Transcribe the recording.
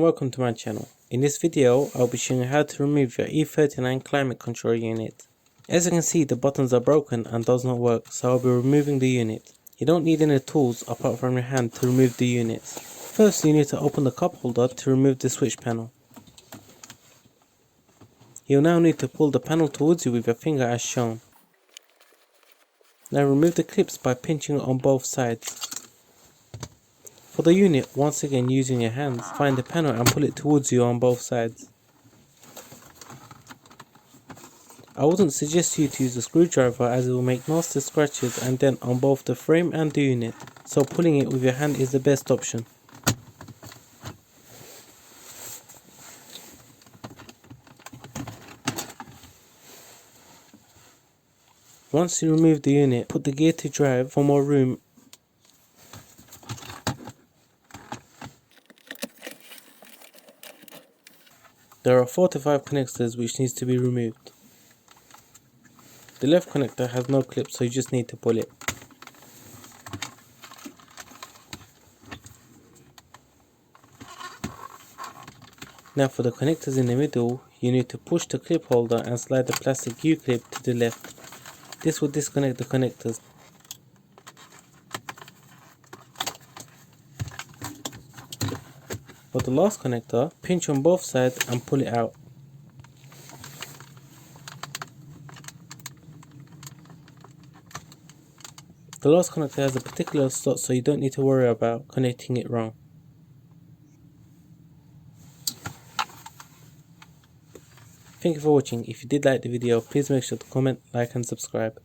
Welcome to my channel. In this video, I'll be showing you how to remove your E39 climate control unit. As you can see, the buttons are broken and does not work, so I'll be removing the unit. You don't need any tools apart from your hand to remove the unit. First, you need to open the cup holder to remove the switch panel. You'll now need to pull the panel towards you with your finger as shown. Now remove the clips by pinching on both sides. For the unit, once again using your hands, find the panel and pull it towards you on both sides. I wouldn't suggest you to use a screwdriver as it will make nasty scratches and dent on both the frame and the unit, so pulling it with your hand is the best option. Once you remove the unit, put the gear to drive for more room. There are 4 to 5 connectors which needs to be removed. The left connector has no clip, so you just need to pull it. Now for the connectors in the middle, you need to push the clip holder and slide the plastic U-clip to the left. This will disconnect the connectors. For the last connector, pinch on both sides and pull it out. The last connector has a particular slot, so you don't need to worry about connecting it wrong. Thank you for watching. If you did like the video, please make sure to comment, like and subscribe.